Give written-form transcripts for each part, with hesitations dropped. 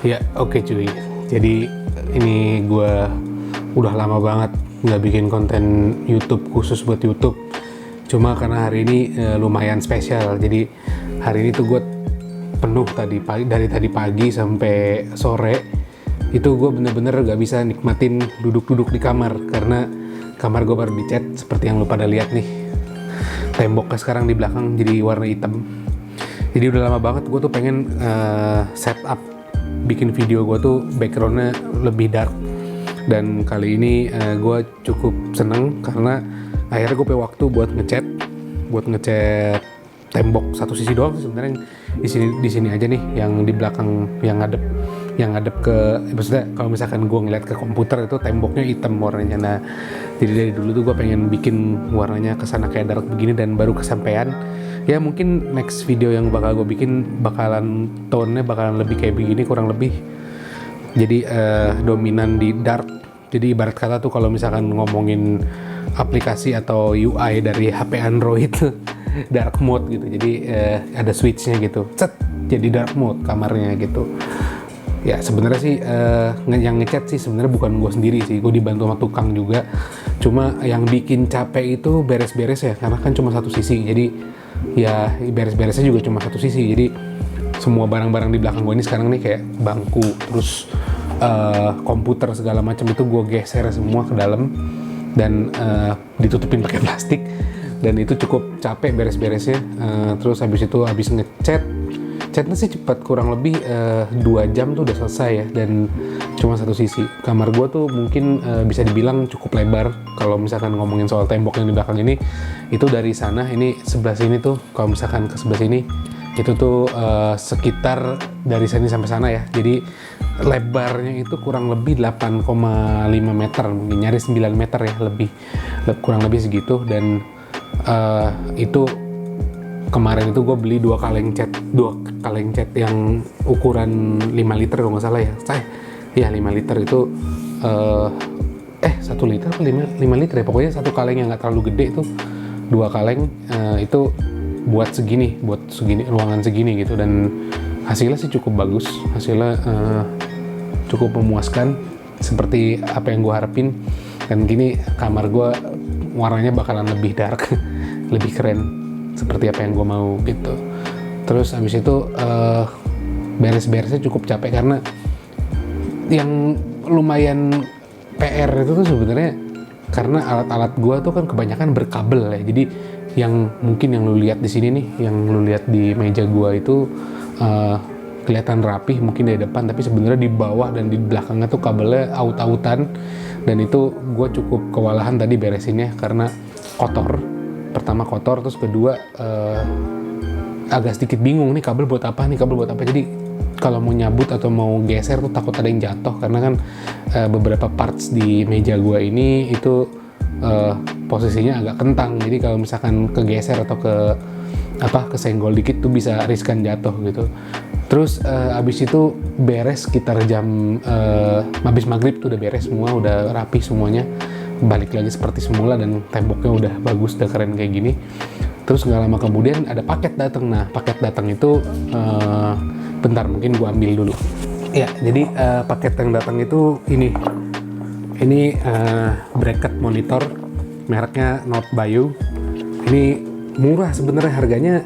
Ya, oke cuy. Jadi ini gue udah lama banget nggak bikin konten YouTube khusus buat YouTube. Cuma karena hari ini lumayan spesial. Jadi hari ini tuh gue penuh dari tadi pagi sampai sore. Itu gue bener-bener gak bisa nikmatin duduk-duduk di kamar karena kamar gue baru dicat seperti yang lu pada lihat nih. Temboknya sekarang di belakang jadi warna hitam. Jadi udah lama banget gue tuh pengen setup bikin video gue tuh backgroundnya lebih dark, dan kali ini gue cukup seneng karena akhirnya gue punya waktu buat ngecat tembok satu sisi doang sih sebenarnya. Di sini aja nih yang di belakang yang ngadep ke, maksudnya kalau misalkan gue ngeliat ke komputer itu temboknya hitam warnanya. Nah jadi dari dulu tuh gue pengen bikin warnanya kesana kayak dark begini dan baru kesampaian. Ya mungkin next video yang bakal gue bikin bakalan tone-nya bakalan lebih kayak begini kurang lebih. Jadi dominan di dark. Jadi ibarat kata tuh kalau misalkan ngomongin aplikasi atau UI dari HP Android dark mode gitu. Jadi ada switch-nya gitu. Cet, jadi dark mode kamarnya gitu. Ya sebenarnya sih yang ngecat sih sebenarnya bukan gue sendiri sih, gue dibantu sama tukang juga. Cuma yang bikin capek itu beres-beres ya, karena kan cuma satu sisi. Jadi ya beres-beresnya juga cuma satu sisi. Jadi semua barang-barang di belakang gue ini sekarang nih kayak bangku, terus komputer segala macam itu gue geser semua ke dalam dan ditutupin pakai plastik. Dan itu cukup capek beres-beresnya. Terus habis ngecat, catnya sih cepat, kurang lebih 2 jam tuh udah selesai ya, dan cuma satu sisi. Kamar gue tuh mungkin bisa dibilang cukup lebar kalau misalkan ngomongin soal tembok yang di belakang ini. Itu dari sana, ini sebelah sini tuh, kalau misalkan ke sebelah sini itu tuh sekitar dari sini sampai sana ya. Jadi lebarnya itu kurang lebih 8,5 meter, mungkin nyaris 9 meter ya, kurang lebih segitu. Dan itu kemarin itu gue beli dua kaleng cat yang ukuran 5 liter kalau nggak salah ya. Iya 5 liter itu 1 liter apa 5 liter ya, pokoknya satu kaleng yang nggak terlalu gede itu, 2 kaleng itu buat segini ruangan segini gitu. Dan hasilnya sih cukup bagus, hasilnya cukup memuaskan seperti apa yang gue harapin. Dan gini kamar gue warnanya bakalan lebih dark lebih keren seperti apa yang gue mau gitu. Terus abis itu beres-beresnya cukup capek karena yang lumayan PR itu tuh sebenarnya karena alat-alat gue tuh kan kebanyakan berkabel ya. Jadi yang mungkin yang lu lihat di sini nih, yang lu lihat di meja gue itu kelihatan rapih mungkin dari depan, tapi sebenarnya di bawah dan di belakangnya tuh kabelnya aut-autan. Dan itu gue cukup kewalahan tadi beresinnya karena pertama kotor, terus kedua agak sedikit bingung nih kabel buat apa. Jadi kalau mau nyabut atau mau geser tuh takut ada yang jatuh, karena kan beberapa parts di meja gua ini itu posisinya agak kentang. Jadi kalau misalkan kegeser atau kesenggol dikit tuh bisa riskan jatuh gitu. Terus abis itu beres sekitar jam habis maghrib tuh udah beres semua, udah rapi semuanya, balik lagi seperti semula dan temboknya udah bagus, udah keren kayak gini. Terus nggak lama kemudian ada paket datang. Nah paket datang itu bentar mungkin gua ambil dulu. Ya jadi paket yang datang itu ini bracket monitor mereknya Not Bio. Ini murah sebenarnya, harganya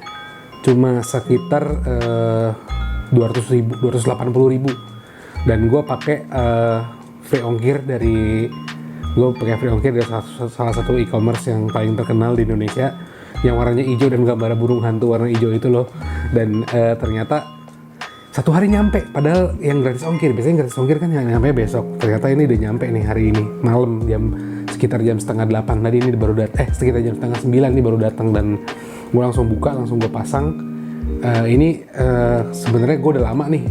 cuma sekitar 280.000, dan gue pakai free ongkir dari salah satu e-commerce yang paling terkenal di Indonesia, yang warnanya hijau dan gambar burung hantu warna hijau itu loh. Dan ternyata satu hari nyampe, padahal yang gratis ongkir, biasanya gratis ongkir kan nyampe besok. Ternyata ini udah nyampe nih hari ini malam, sekitar jam 7:30 tadi ini baru sekitar jam 8:30 ini baru datang. Dan gue langsung buka, langsung gue pasang. Ini sebenarnya gue udah lama nih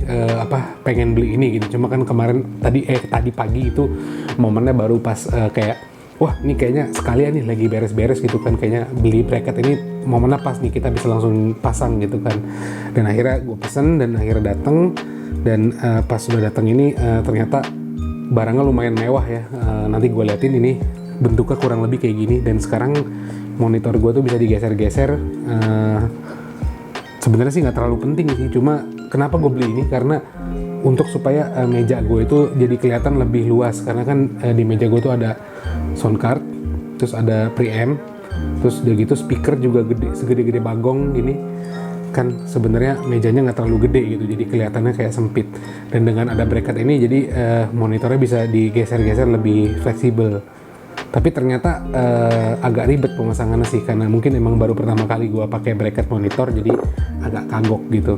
pengen beli ini gitu. Cuma kan kemarin tadi pagi itu momennya baru pas kayak wah ini kayaknya sekalian nih lagi beres-beres gitu kan, kayaknya beli bracket ini momennya pas nih, kita bisa langsung pasang gitu kan. Dan akhirnya gue pesen dan akhirnya datang. Dan pas sudah datang ini ternyata barangnya lumayan mewah ya. Nanti gue liatin, ini bentuknya kurang lebih kayak gini. Dan sekarang monitor gue tuh bisa digeser-geser. Sebenarnya sih nggak terlalu penting sih, cuma kenapa gue beli ini karena untuk supaya meja gue itu jadi kelihatan lebih luas, karena kan di meja gue tuh ada sound card, terus ada preamp, terus udah gitu speaker juga gede, segede-gede bagong gini kan. Sebenarnya mejanya nggak terlalu gede gitu, jadi kelihatannya kayak sempit. Dan dengan ada bracket ini jadi monitornya bisa digeser-geser lebih fleksibel. Tapi ternyata agak ribet pemasangannya sih, karena mungkin emang baru pertama kali gue pakai bracket monitor, jadi agak kagok gitu.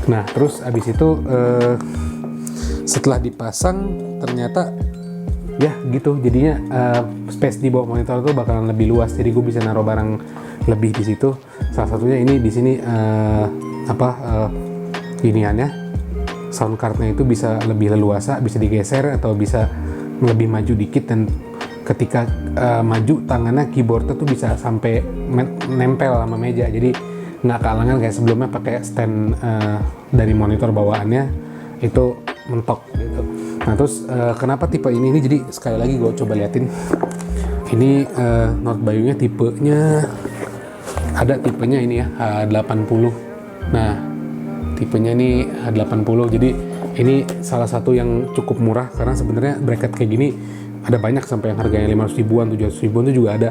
Nah terus abis itu setelah dipasang ternyata ya gitu, jadinya space di bawah monitor tuh bakalan lebih luas, jadi gue bisa naruh barang lebih di situ. Salah satunya ini di sini iniannya, sound cardnya itu bisa lebih leluasa, bisa digeser atau bisa lebih maju dikit, dan ketika maju tangannya keyboardnya tuh bisa sampai nempel sama meja, jadi nggak kealangan kayak sebelumnya pakai stand dari monitor bawaannya itu mentok gitu. Nah terus kenapa tipe ini jadi sekali lagi gue coba liatin ini North Bayou-nya tipenya, ada tipenya ini ya H80. Nah tipenya ini H80, jadi ini salah satu yang cukup murah, karena sebenarnya bracket kayak gini ada banyak sampai yang harganya 500 ribuan, 700 ribuan itu juga ada.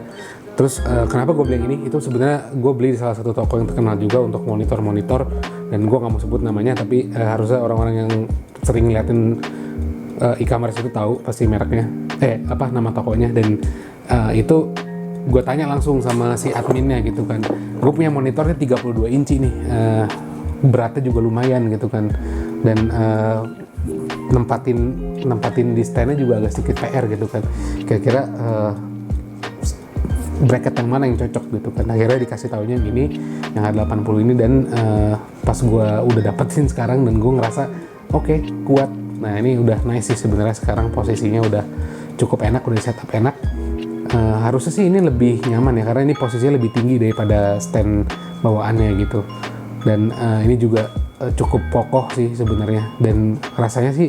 Terus kenapa gue beli yang ini, itu sebenarnya gue beli di salah satu toko yang terkenal juga untuk monitor-monitor, dan gue nggak mau sebut namanya, tapi harusnya orang-orang yang sering ngeliatin e-commerce itu tahu pasti mereknya, nama tokonya. Dan itu gue tanya langsung sama si adminnya gitu kan, gue punya monitornya 32 inci nih, beratnya juga lumayan gitu kan, dan nempatin di stand-nya juga agak sedikit PR gitu kan, kira-kira bracket yang mana yang cocok gitu kan. Akhirnya dikasih taunya gini, yang H80 ini, dan pas gue udah dapetin sekarang dan gue ngerasa oke, kuat. Nah ini udah nice sih sebenarnya, sekarang posisinya udah cukup enak, udah setup enak. Harusnya sih ini lebih nyaman ya, karena ini posisinya lebih tinggi daripada stand bawaannya gitu, dan ini juga cukup kokoh sih sebenarnya, dan rasanya sih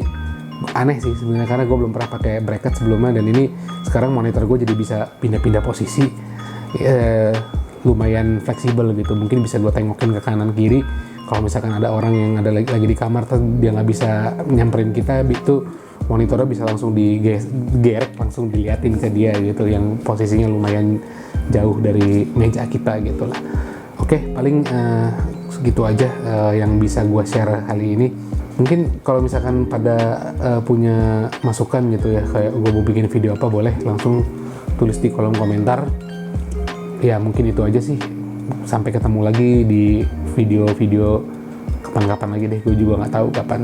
aneh sih sebenarnya, karena gue belum pernah pakai bracket sebelumnya, dan ini sekarang monitor gue jadi bisa pindah-pindah posisi, lumayan fleksibel gitu. Mungkin bisa gue tengokin ke kanan kiri kalau misalkan ada orang yang ada lagi di kamar, dia nggak bisa nyamperin kita, itu monitornya bisa langsung digerek, langsung diliatin ke dia gitu, yang posisinya lumayan jauh dari meja kita gitu lah. Oke, paling segitu aja yang bisa gue share kali ini. Mungkin kalau misalkan pada punya masukan gitu ya, kayak gue mau bikin video apa, boleh langsung tulis di kolom komentar. Ya mungkin itu aja sih, sampai ketemu lagi di video-video kapan-kapan lagi deh, gue juga nggak tahu kapan.